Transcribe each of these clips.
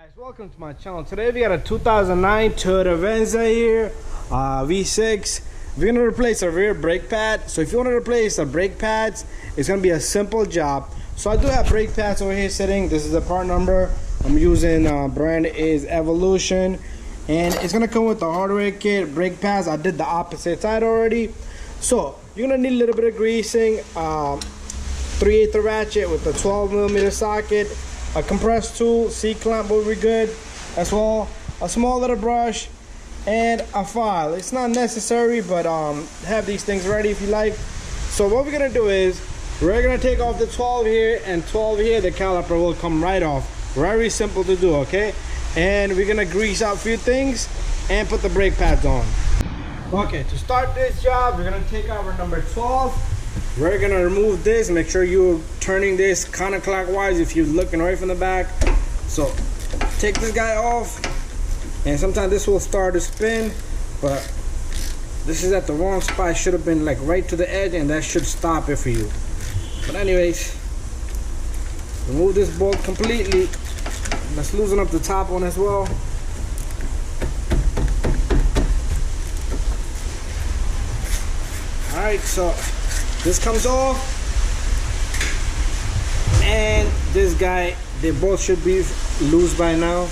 Guys, welcome to my channel. Today we got a 2009 Toyota Venza here, V6. We're gonna replace our rear brake pad. So if you want to replace the brake pads, it's gonna be a simple job. So I do have brake pads over here sitting. This is the part number I'm using. Brand is Evolution, and it's gonna come with the hardware kit. Brake pads, I did the opposite side already. So you're gonna need a little bit of greasing, 3/8 ratchet with a 12mm socket, a compressed tool, C-clamp will be good as well, a small little brush, and a file. It's not necessary, but have these things ready if you like. So what we're gonna do is we're gonna take off the 12 here and 12 here. The caliper will come right off. Very simple to do, okay? And we're gonna grease out a few things and put the brake pads on. Okay, to start this job, we're gonna take out our number 12. We're gonna remove this. Make sure you're turning this counterclockwise if you're looking right from the back. So take this guy off, and sometimes this will start to spin, but this is at the wrong spot. It should have been like right to the edge, and that should stop it for you. But anyways, remove this bolt completely. Let's loosen up the top one as well. All right, so this comes off, and this guy, they both should be loose by now.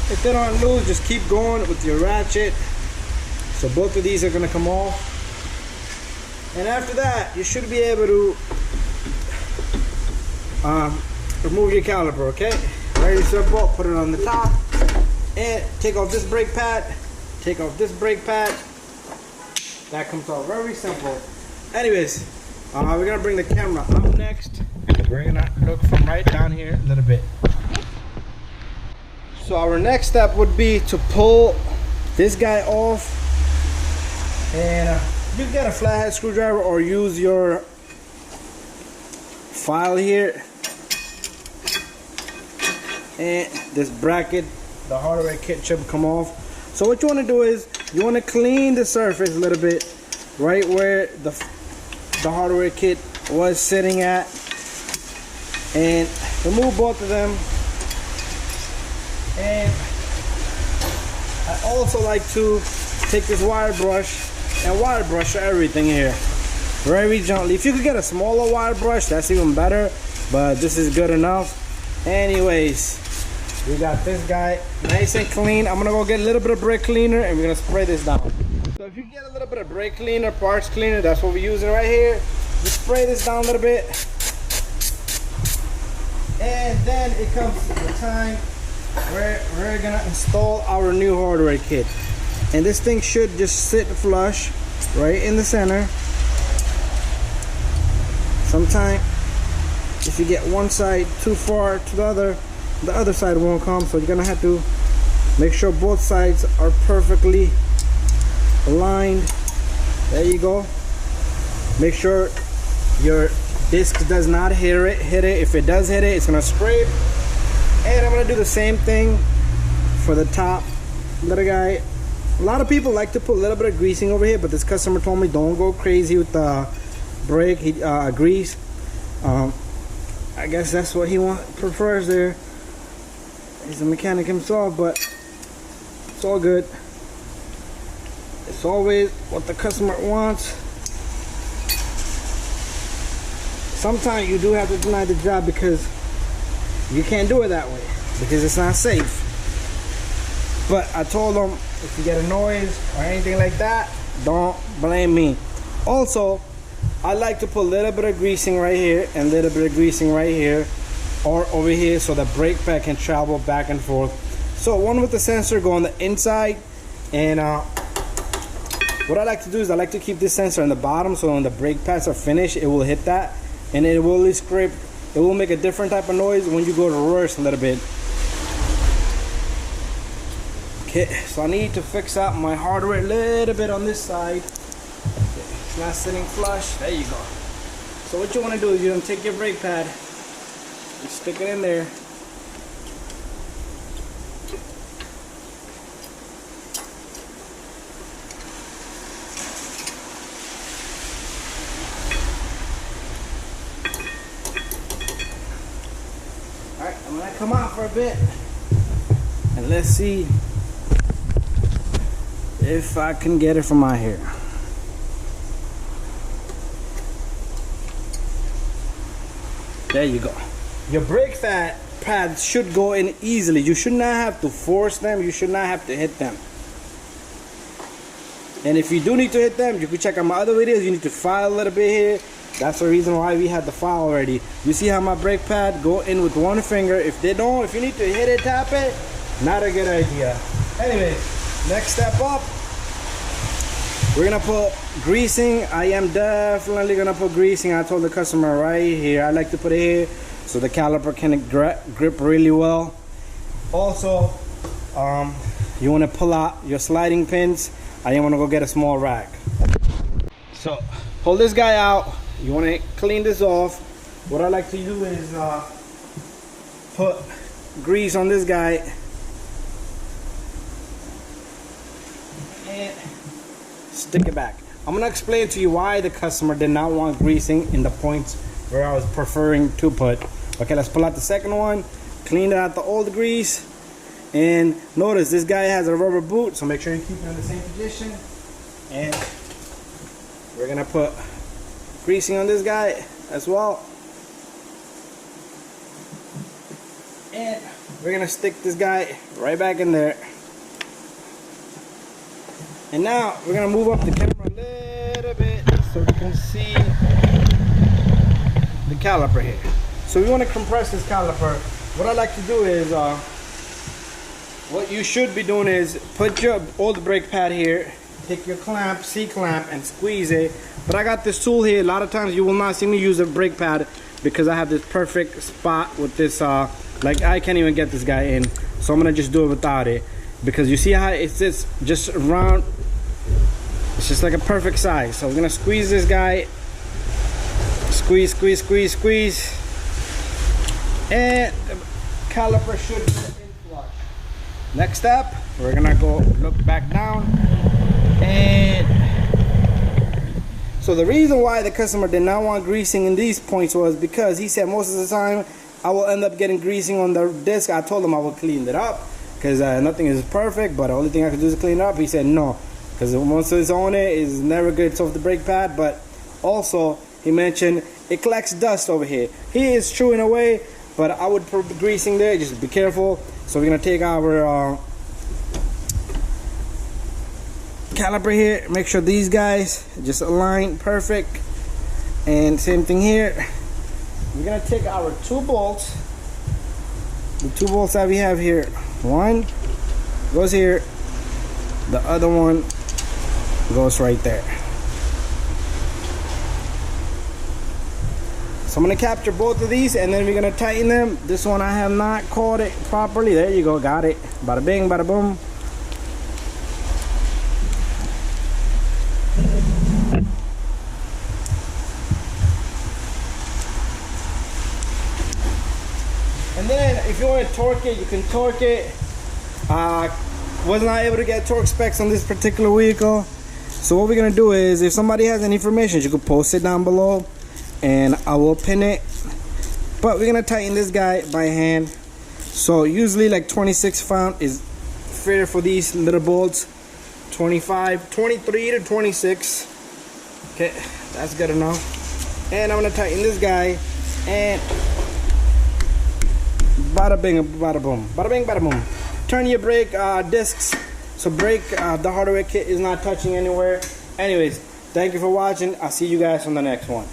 If they're not loose, just keep going with your ratchet. So both of these are gonna come off, and after that you should be able to remove your caliper. Okay, very simple. Put it on the top and take off this brake pad, take off this brake pad. That comes off. Very simple. Anyways, we're gonna bring the camera up next. We're gonna look from right down here a little bit. So our next step would be to pull this guy off, and you can get a flathead screwdriver or use your file here. And this bracket, the hardware kit, should come off. So what you want to do is you want to clean the surface a little bit, right where the hardware kit was sitting at, and remove both of them. And I also like to take this wire brush and wire brush everything here very gently. If you could get a smaller wire brush, that's even better, but this is good enough. Anyways, we got this guy nice and clean. I'm gonna go get a little bit of brake cleaner and we're gonna spray this down. So if you get a little bit of brake cleaner, parts cleaner, that's what we're using right here. Just spray this down a little bit. And then it comes to the time where we're gonna install our new hardware kit. And this thing should just sit flush right in the center. Sometimes if you get one side too far to the other side won't come. So you're gonna have to make sure both sides are perfectly aligned. There you go. Make sure your disc does not hit it. If it does hit it, it's gonna scrape. And I'm gonna do the same thing for the top little guy. A lot of people like to put a little bit of greasing over here, but this customer told me don't go crazy with the brake grease. I guess that's what he prefers there. He's a mechanic himself, but it's all good. It's always what the customer wants. Sometimes you do have to deny the job because you can't do it that way because it's not safe. But I told them if you get a noise or anything like that, don't blame me. Also, I like to put a little bit of greasing right here and a little bit of greasing right here or over here so the brake pad can travel back and forth. So one with the sensor go on the inside, and what I like to do is I like to keep this sensor on the bottom so when the brake pads are finished it will hit that and it will scrape. It will make a different type of noise when you go to reverse a little bit. Okay, so I need to fix up my hardware a little bit on this side. It's not sitting flush. There you go. So what you want to do is you're going to take your brake pad and stick it in there. Alright, I'm going to come out for a bit. And let's see if I can get it from out here. There you go. Your brake pads should go in easily. You should not have to force them. You should not have to hit them. And if you do need to hit them, you can check out my other videos. You need to file a little bit here. That's the reason why we had the file already. You see how my brake pad go in with one finger. If you need to hit it, tap it, not a good idea. Anyways, next step up, we're gonna put greasing. I am definitely gonna put greasing. I told the customer right here, I like to put it here so the caliper can grip really well. Also, you wanna pull out your sliding pins. I am gonna go get a small rag. So pull this guy out. You wanna clean this off. What I like to do is put grease on this guy and stick it back. I'm gonna explain to you why the customer did not want greasing in the points where I was preferring to put. Okay, let's pull out the second one, clean out the old grease, and notice this guy has a rubber boot, so make sure you keep it in the same position. And we're gonna put greasing on this guy as well. And we're gonna stick this guy right back in there. And now we're gonna move up the camera a little bit so you can see the caliper here. So we want to compress this caliper. What I like to do is, what you should be doing is put your old brake pad here, take your clamp, C-clamp, and squeeze it. But I got this tool here. A lot of times you will not see me use a brake pad because I have this perfect spot with this, like I can't even get this guy in. So I'm gonna just do it without it. Because you see how it's just round, it's just like a perfect size. So we're gonna squeeze this guy, squeeze, squeeze, squeeze, squeeze, and the caliper should be in flush. Next step, we're gonna go look back down. And so the reason why the customer did not want greasing in these points was because he said most of the time I will end up getting greasing on the disc. I told him I would clean it up, because nothing is perfect, but the only thing I can do is clean it up. He said no, because once it's on it, it's never good off the brake pad. But also, he mentioned it collects dust over here. He is true in a way, but I would put greasing there, just be careful. So we're gonna take our caliper here, make sure these guys just align perfect. And same thing here. We're gonna take our two bolts, the two bolts that we have here. One goes here, the other one goes right there. So I'm gonna capture both of these and then we're gonna tighten them. This one I have not caught it properly. There you go, got it. Bada bing, bada boom. And then if you want to torque it, you can torque it. Was not able to get torque specs on this particular vehicle. So what we're gonna do is, if somebody has any information, you can post it down below and I will pin it. But we're gonna tighten this guy by hand. So usually like 26 pound is fair for these little bolts. 25, 23 to 26. Okay, that's good enough. And I'm gonna tighten this guy and bada bing, bada boom, bada bing, bada boom. Turn your brake discs so the hardware kit is not touching anywhere. Anyways, thank you for watching. I'll see you guys on the next one.